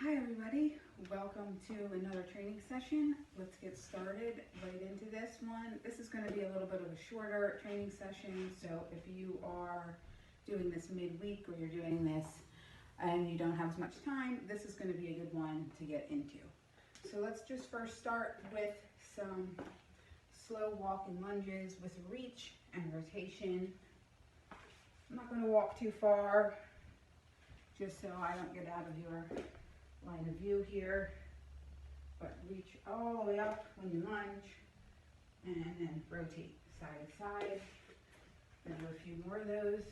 Hi everybody, welcome to another training session. Let's get started right into this one. This is going to be a little bit of a shorter training session, so if you are doing this midweek or you're doing this and you don't have as much time, this is going to be a good one to get into. So let's just first start with some slow walking lunges with reach and rotation. I'm not going to walk too far, just so I don't get out of your line of view here, but reach all the way up when you lunge and then rotate side to side. Then do a few more of those.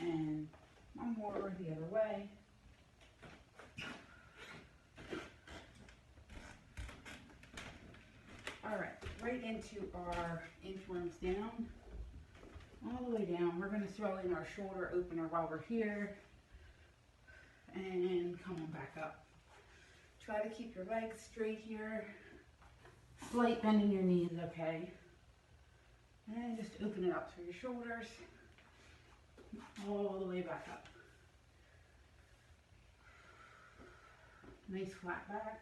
And one more the other way. All right, right into our inchworms down. All the way down. We're going to throw in our shoulder opener while we're here and come on back up. Try to keep your legs straight here. Slight bend in your knees, okay? And just open it up through your shoulders all the way back up. Nice flat back.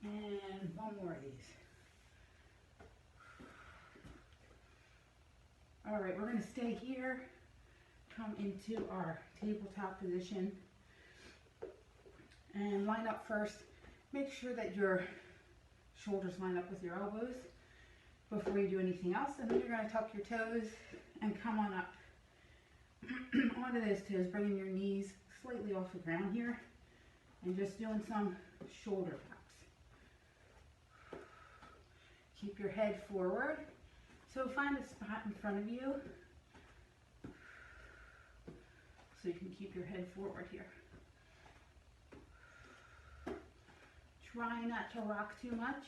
And one more of these. All right, we're going to stay here, come into our tabletop position, and line up first. Make sure that your shoulders line up with your elbows before you do anything else, and then you're going to tuck your toes and come on up onto those toes, bringing your knees slightly off the ground here, and just doing some shoulder taps. Keep your head forward. So find a spot in front of you so you can keep your head forward here. Try not to rock too much.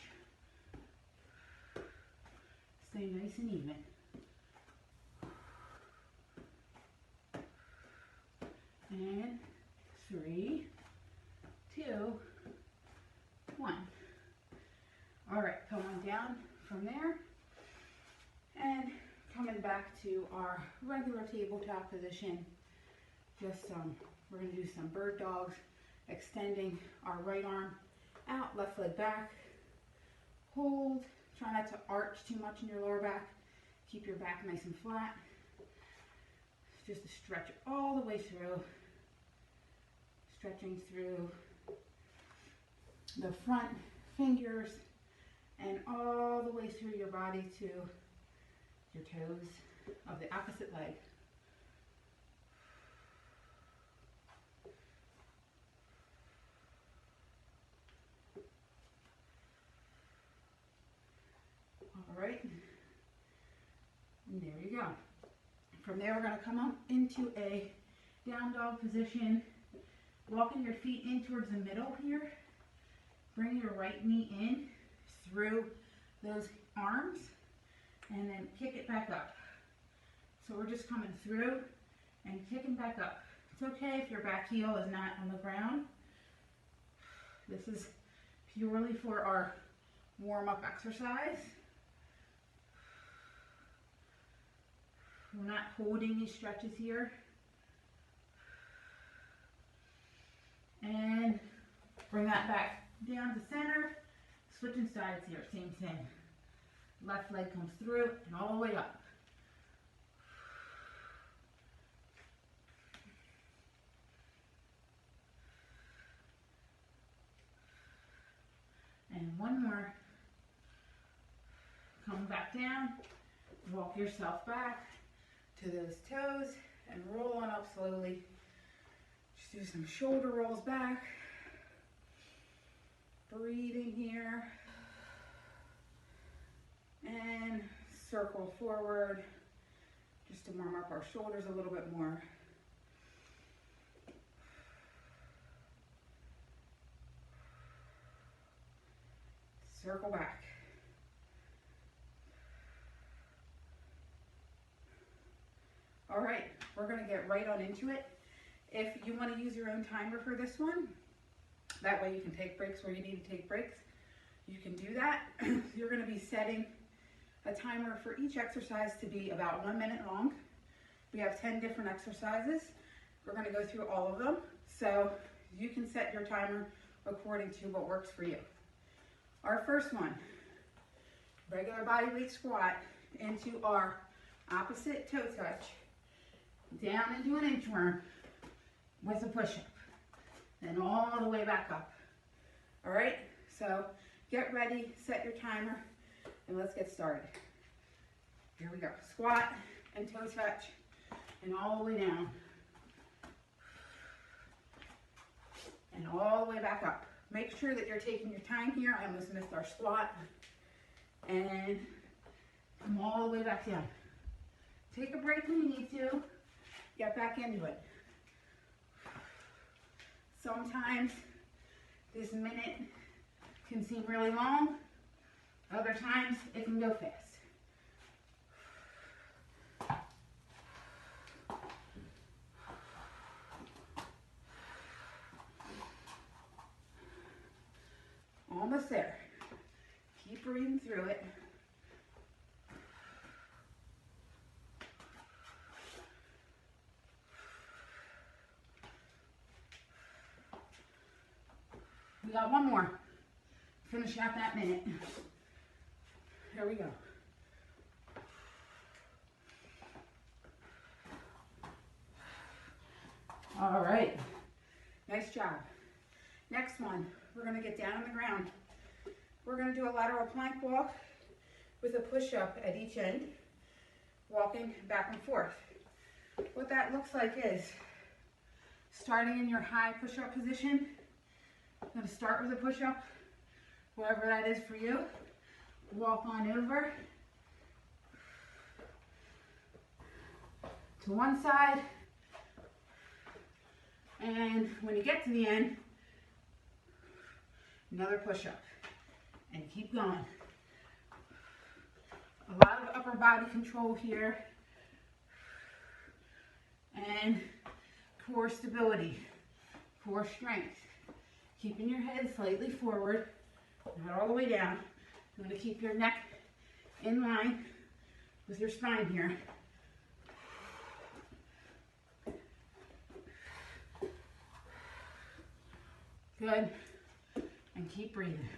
Stay nice and even. And 3, 2, 1. All right, come on down from there. And coming back to our regular tabletop position, we're going to do some bird dogs, extending our right arm out, left leg back, hold, try not to arch too much in your lower back, keep your back nice and flat, just to stretch it all the way through, stretching through the front fingers and all the way through your body to your toes of the opposite leg. All right, and there you go. From there, we're going to come up into a down dog position, walking your feet in towards the middle here. Bring your right knee in through those arms, and then kick it back up. So we're just coming through and kicking back up. It's okay if your back heel is not on the ground. This is purely for our warm-up exercise. We're not holding these stretches here. And bring that back down to center. Switching sides here, same thing. Left leg comes through and all the way up. And one more. Come back down. Walk yourself back to those toes and roll on up slowly. Just do some shoulder rolls back. Breathing here. And circle forward just to warm up our shoulders a little bit more. Circle back. All right, we're going to get right on into it. If you want to use your own timer for this one, that way you can take breaks where you need to take breaks. You can do that. You're going to be setting a timer for each exercise to be about 1 minute long. We have 10 different exercises. We're going to go through all of them, so you can set your timer according to what works for you. Our first one, regular body weight squat into our opposite toe touch, down into an inchworm with a push-up, and all the way back up. All right, so get ready, set your timer, and let's get started. Here we go, squat and toe touch, and all the way down, and all the way back up. Make sure that you're taking your time here. I almost missed our squat. And come all the way back down. Take a break when you need to. Get back into it. Sometimes this minute can seem really long. Other times it can go fast. Almost there. Keep breathing through it. We got one more. Finish out that minute. Here we go. All right. Nice job. Next one, we're going to get down on the ground. We're going to do a lateral plank walk with a push-up at each end, walking back and forth. What that looks like is starting in your high push-up position. I'm going to start with a push-up, wherever that is for you. Walk on over to one side, and when you get to the end, another push-up, and keep going. A lot of upper body control here, and core stability, core strength. Keeping your head slightly forward, not all the way down. You want to keep your neck in line with your spine here. Good. And keep breathing.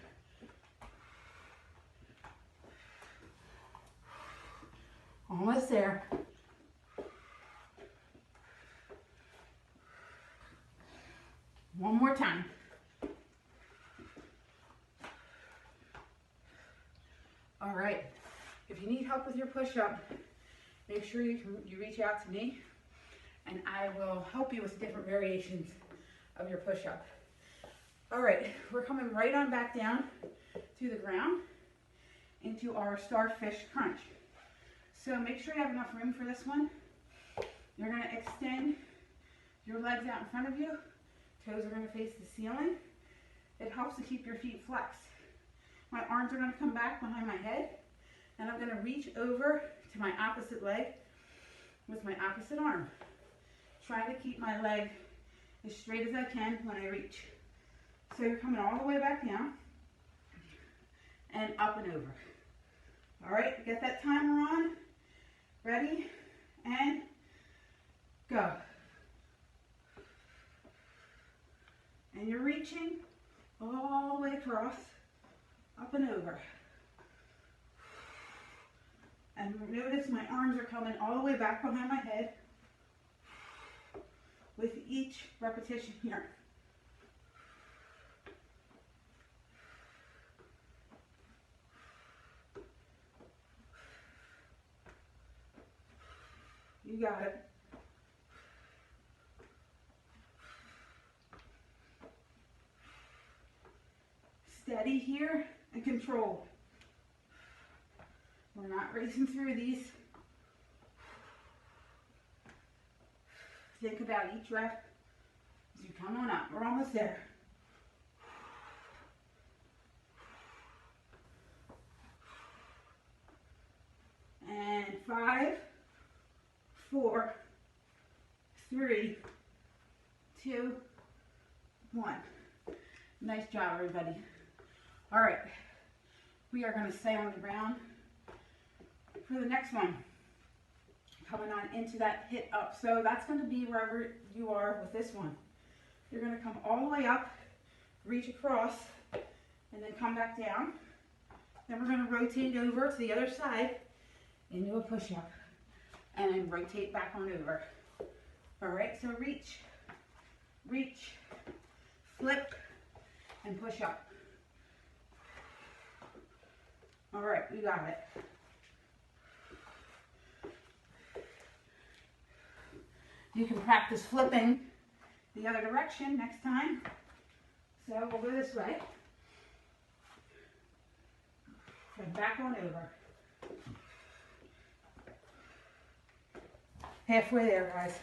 Almost there. One more time. All right. If you need help with your push-up, make sure you reach out to me, and I will help you with different variations of your push-up. All right, we're coming right on back down to the ground into our starfish crunch. So make sure you have enough room for this one. You're going to extend your legs out in front of you. Toes are going to face the ceiling. It helps to keep your feet flexed. My arms are going to come back behind my head, and I'm going to reach over to my opposite leg with my opposite arm. Try to keep my leg as straight as I can when I reach. So you're coming all the way back down and up and over. All right, get that timer on. Ready, and go. And you're reaching all the way across, up and over. And notice my arms are coming all the way back behind my head with each repetition here. You got it. Steady here and control. We're not racing through these. Think about each rep as you come on up. We're almost there. And 5, 4, 3, 2, 1. Nice job, everybody. All right, we are going to stay on the ground For the next one, coming on into that hit up. So that's going to be wherever you are with this one. You're going to come all the way up, reach across, and then come back down. Then we're going to rotate over to the other side into a push-up, and then rotate back on over. All right, so reach, reach, flip, and push up. All right, we got it. You can practice flipping the other direction next time. So we'll go this way. And back on over. Halfway there, guys.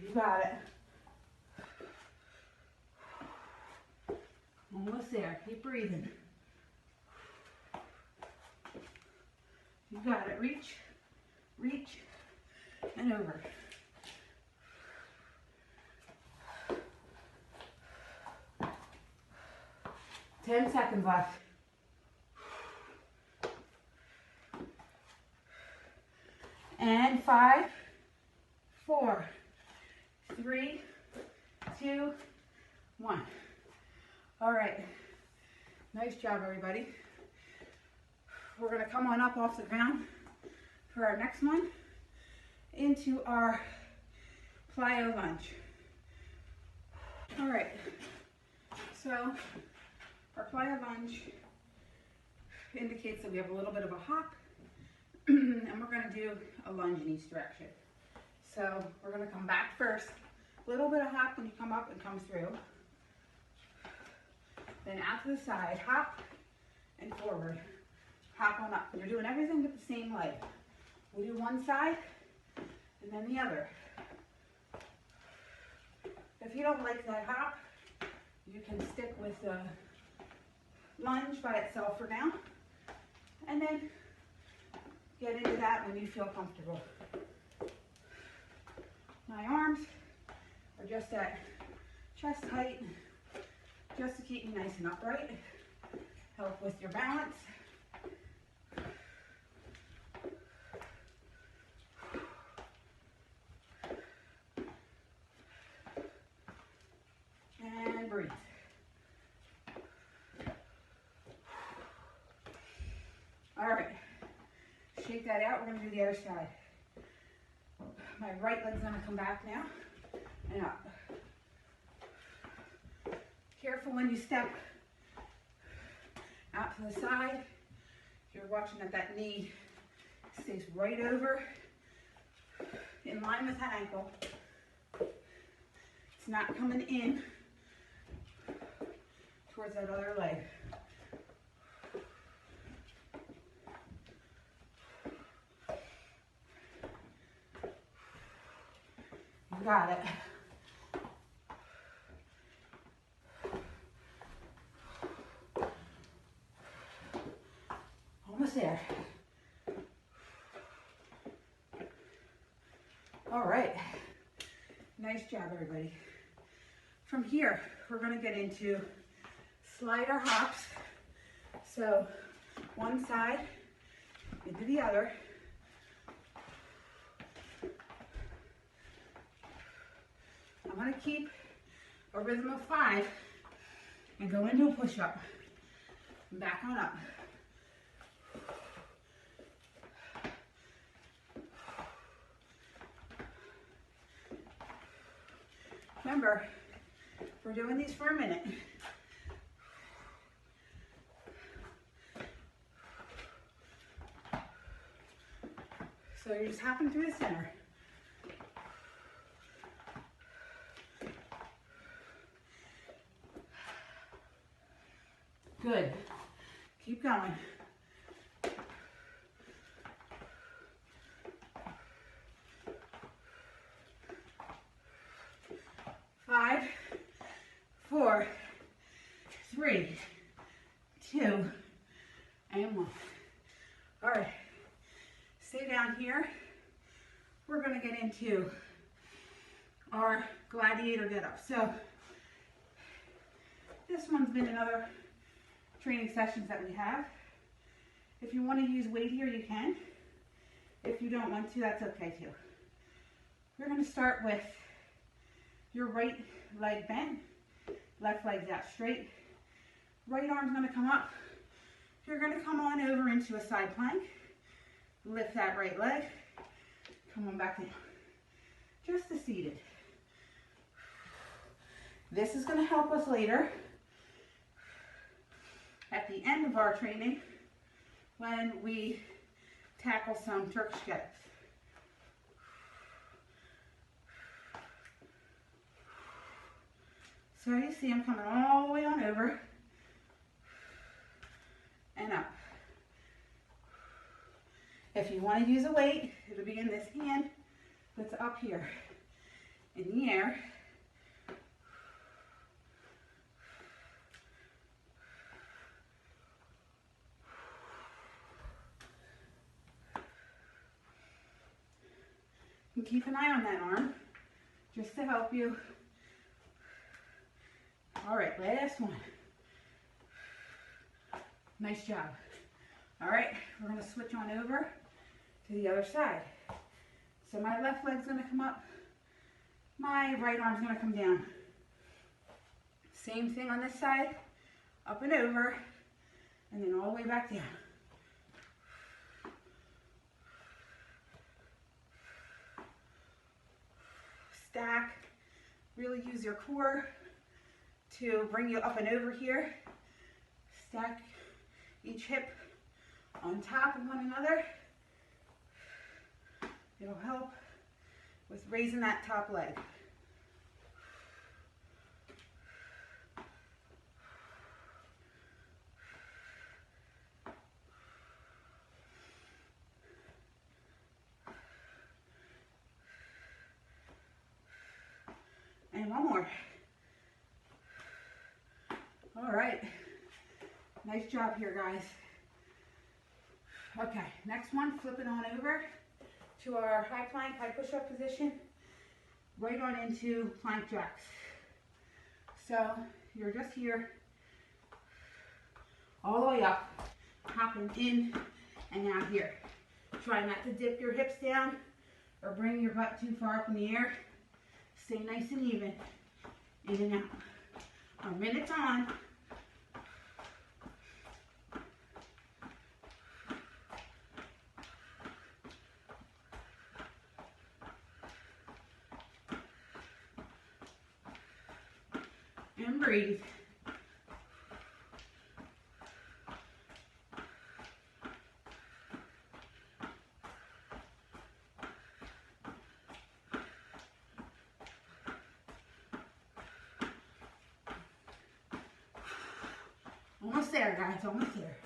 You got it. Almost there. Keep breathing. You got it. Reach, reach, and over. Ten seconds left. And 5, 4, 3, 2, 1. All right, nice job, everybody. We're gonna come on up off the ground for our next one into our plyo lunge. All right, so our plyo lunge indicates that we have a little bit of a hop, and we're gonna do a lunge in each direction. So we're gonna come back first, a little bit of hop when you come up and come through. Then out to the side, hop and forward. Hop on up. You're doing everything with the same leg. We do one side and then the other. If you don't like that hop, you can stick with the lunge by itself for now. And then get into that when you feel comfortable. My arms are just at chest height, just to keep me nice and upright. Help with your balance. And breathe. All right, shake that out. We're gonna do the other side. My right leg's gonna come back now and up. Careful when you step out to the side. You're watching that knee stays right over in line with that ankle. It's not coming in towards that other leg. You got it. Almost there. All right. Nice job, everybody. From here, we're going to get into slider hops. So one side into the other. I'm going to keep a rhythm of 5 and go into a push-up. Back on up. Remember, we're doing these for a minute. So you're just hopping through the center. Good. Keep going. Five, 4, 3, 2, and 1. All right. Stay down here. We're going to get into our gladiator get up. So this one's been another training sessions that we have. If you want to use weight here, you can. If you don't want to, that's okay too. We're going to start with your right leg bent, left leg's out straight. Right arm's going to come up. You're going to come on over into a side plank. Lift that right leg. Come on back down. Just to seated. This is going to help us later at the end of our training when we tackle some Turkish get-ups. So you see I'm coming all the way on over and up. If you want to use a weight, it'll be in this hand that's up here in the air. And keep an eye on that arm just to help you. All right, last one. Nice job. All right, we're going to switch on over to the other side. So my left leg's going to come up. My right arm's going to come down. Same thing on this side. Up and over, and then all the way back down. Stack. Really use your core to bring you up and over here. Stack each hip on top of one another. It'll help with raising that top leg. And one more. All right. Nice job here, guys. Okay, next one, flip it on over to our high plank, high push-up position, right on into plank jacks. So you're just here, all the way up, hopping in and out here. Try not to dip your hips down or bring your butt too far up in the air. Stay nice and even, in and out. Our minute's on. And breathe. Almost there, guys, almost there.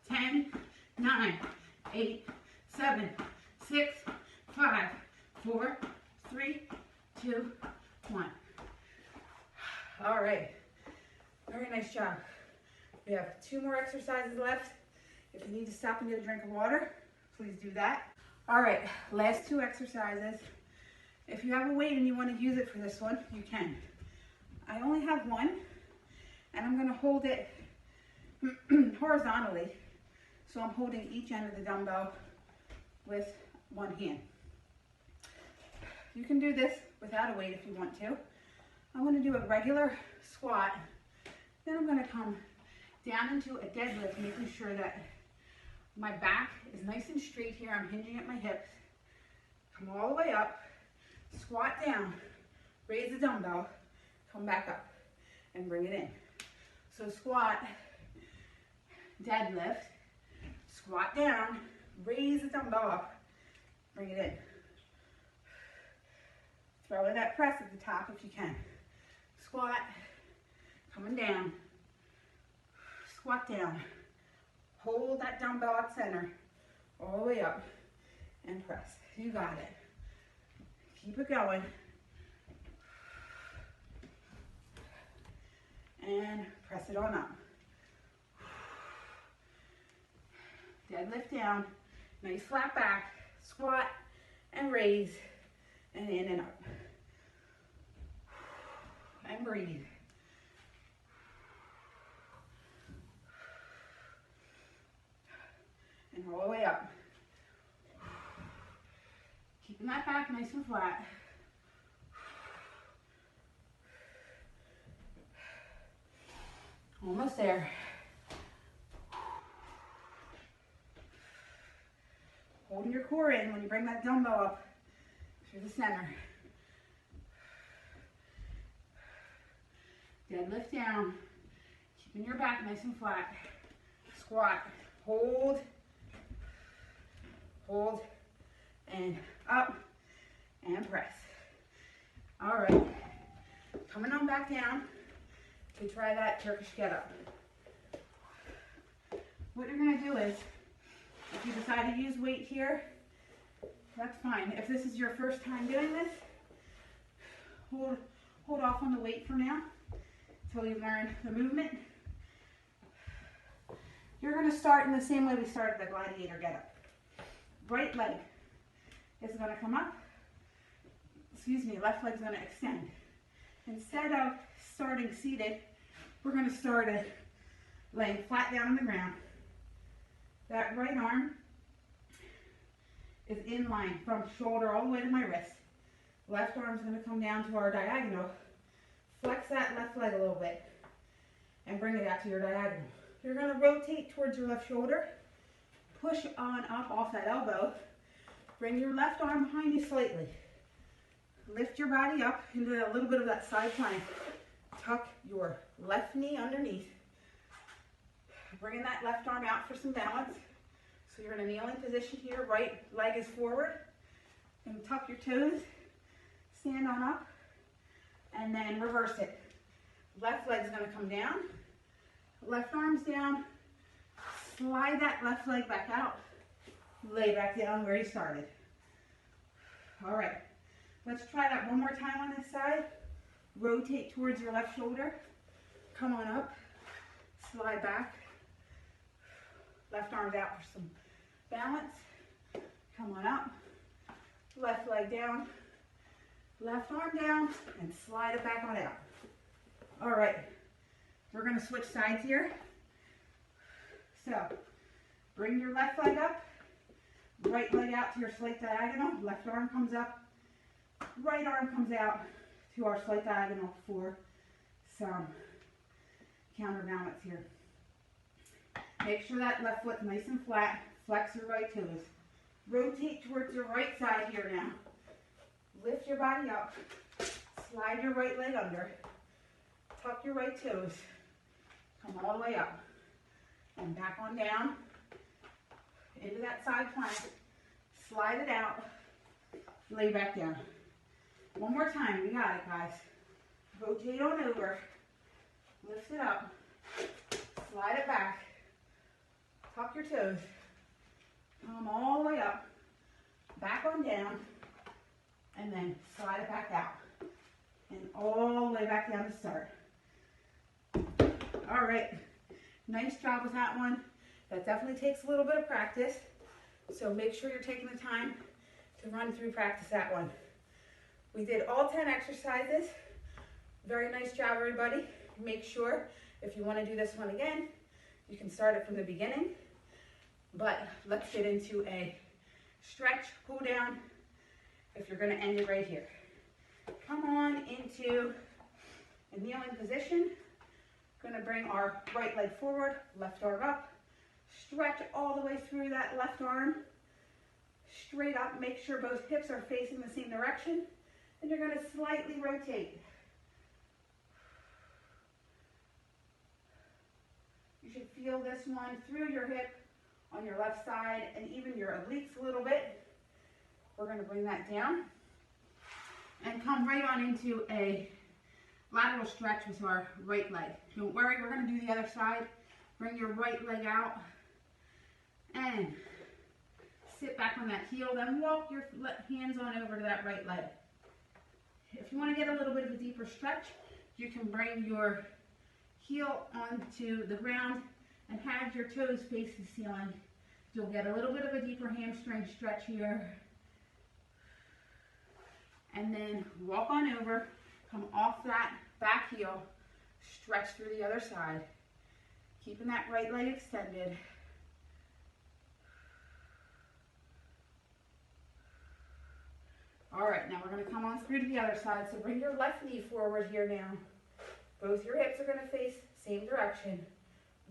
10, 9, 8, 7, 6, 5, 4, 3, 2, 1. All right, very nice job. We have 2 more exercises left. If you need to stop and get a drink of water, please do that. All right, last 2 exercises. If you have a weight and you want to use it for this one, you can. I only have one, and I'm going to hold it horizontally. So I'm holding each end of the dumbbell with one hand. You can do this without a weight if you want to. I'm going to do a regular squat. Then I'm going to come down into a deadlift, making sure that my back is nice and straight here. I'm hinging at my hips. Come all the way up, squat down, raise the dumbbell, come back up and bring it in. So squat, deadlift, squat down, raise the dumbbell up, bring it in. Throw in that press at the top if you can. Squat, coming down, squat down, hold that dumbbell at center, all the way up, and press. You got it. Keep it going. And press it on up. Deadlift down, nice flat back, squat, and raise, and in and up. And breathe. And all the way up. Keeping that back nice and flat. Almost there. Holding your core in when you bring that dumbbell up through the center. Deadlift down. Keeping your back nice and flat. Squat. Hold. Hold. And up. And press. All right. Coming on back down. To try that Turkish get up. What you're going to do is, if you decide to use weight here, that's fine. If this is your first time doing this, hold off on the weight for now until you learn the movement. You're going to start in the same way we started the gladiator get up. Right leg is going to come up. Left leg's going to extend. Instead of starting seated, we're going to start it laying flat down on the ground. That right arm is in line from shoulder all the way to my wrist. Left arm is going to come down to our diagonal. Flex that left leg a little bit and bring it out to your diagonal. You're going to rotate towards your left shoulder. Push on up off that elbow. Bring your left arm behind you slightly. Lift your body up into a little bit of that side plank. Tuck your left knee underneath. Bringing that left arm out for some balance. So you're in a kneeling position here. Right leg is forward. And tuck your toes. Stand on up. And then reverse it. Left leg's going to come down. Left arm's down. Slide that left leg back out. Lay back down where you started. All right. Let's try that one more time on this side. Rotate towards your left shoulder. Come on up. Slide back. Left arm's out for some balance. Come on up. Left leg down. Left arm down. And slide it back on out. All right. We're going to switch sides here. So, bring your left leg up. Right leg out to your slight diagonal. Left arm comes up. Right arm comes out to our slight diagonal for some counterbalance here. Make sure that left foot's nice and flat. Flex your right toes. Rotate towards your right side here now. Lift your body up. Slide your right leg under. Tuck your right toes. Come all the way up. And back on down. Into that side plank. Slide it out. Lay back down. One more time. We got it, guys. Rotate on over. Lift it up. Slide it back. Tuck your toes. Come all the way up. Back on down. And then slide it back out. And all the way back down to start. All right. Nice job with that one. That definitely takes a little bit of practice. So make sure you're taking the time to run through practice that one. We did all 10 exercises. Very nice job, everybody. Make sure if you want to do this one again, you can start it from the beginning. But let's get into a stretch, pull down, if you're going to end it right here. Come on into a kneeling position. Going to bring our right leg forward, left arm up. Stretch all the way through that left arm. Straight up, make sure both hips are facing the same direction. And you're going to slightly rotate. You should feel this one through your hip on your left side and even your obliques a little bit. We're going to bring that down and come right on into a lateral stretch with our right leg. Don't worry, we're going to do the other side. Bring your right leg out and sit back on that heel. Then walk your hands on over to that right leg. If you want to get a little bit of a deeper stretch, you can bring your heel onto the ground and have your toes face the ceiling. You'll get a little bit of a deeper hamstring stretch here. and then walk on over, come off that back heel, stretch through the other side, keeping that right leg extended. All right, now we're going to come on through to the other side. So bring your left knee forward here now. Both your hips are going to face same direction.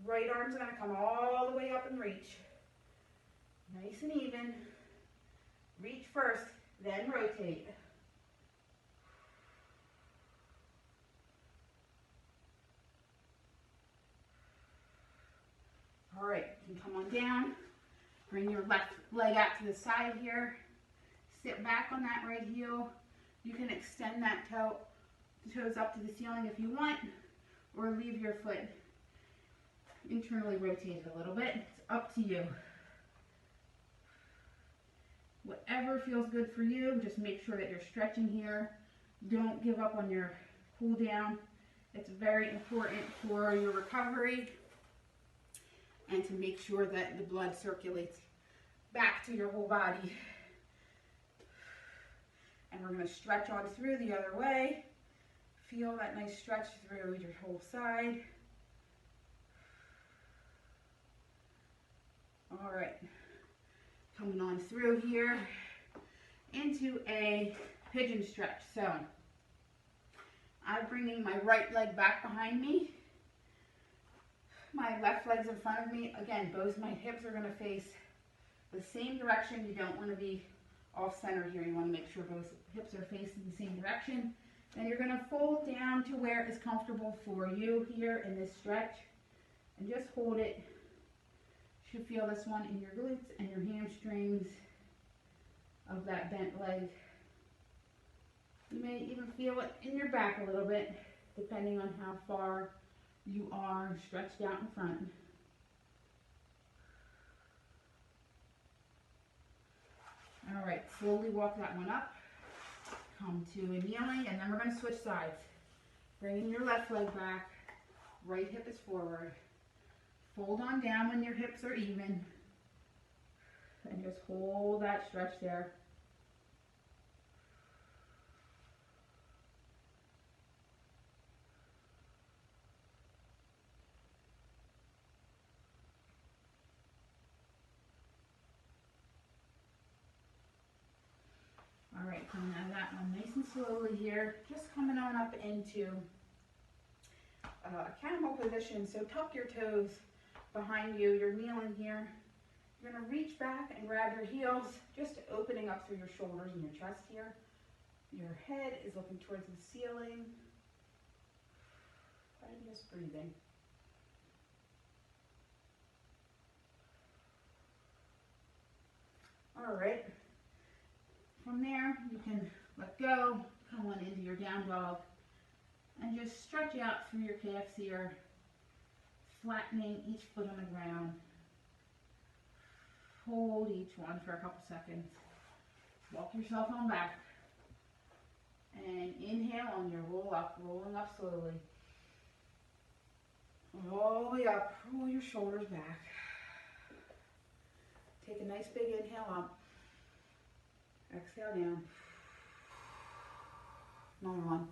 Right arm's going to come all the way up and reach. Nice and even. Reach first, then rotate. All right, you can come on down. Bring your left leg out to the side here. Sit back on that right heel. You can extend that toe, the toes up to the ceiling if you want, or leave your foot internally rotated a little bit. It's up to you. Whatever feels good for you, just make sure that you're stretching here. Don't give up on your cool down. It's very important for your recovery and to make sure that the blood circulates back to your whole body. And we're going to stretch on through the other way. Feel that nice stretch through your whole side. All right. Coming on through here into a pigeon stretch. So I'm bringing my right leg back behind me. My left leg's in front of me. Again, both my hips are going to face the same direction. You don't want to be off center here. You want to make sure both hips are facing the same direction. Then you're going to fold down to where it's comfortable for you here in this stretch. And just hold it. You should feel this one in your glutes and your hamstrings of that bent leg. You may even feel it in your back a little bit, depending on how far you are stretched out in front. All right, slowly walk that one up. Come to a kneeling, and then we're going to switch sides. Bringing your left leg back, right hip is forward. Fold on down when your hips are even, and just hold that stretch there. All right, coming out of that one nice and slowly here, just coming on up into a camel position. So tuck your toes behind you. You're kneeling here. You're going to reach back and grab your heels, just opening up through your shoulders and your chest here. Your head is looking towards the ceiling. And just breathing. All right. From there, you can let go, come on into your down dog, and just stretch out through your calves here, flattening each foot on the ground. Hold each one for a couple seconds. Walk yourself on back. And inhale on your roll up, rolling up slowly. All the way up, roll your shoulders back. Take a nice big inhale up. Exhale down. Another one.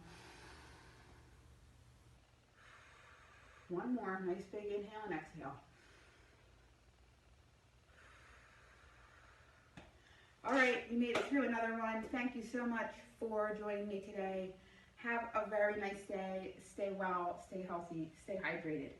One more. Nice big inhale and exhale. All right, we made it through another one. Thank you so much for joining me today. Have a very nice day. Stay well, stay healthy, stay hydrated.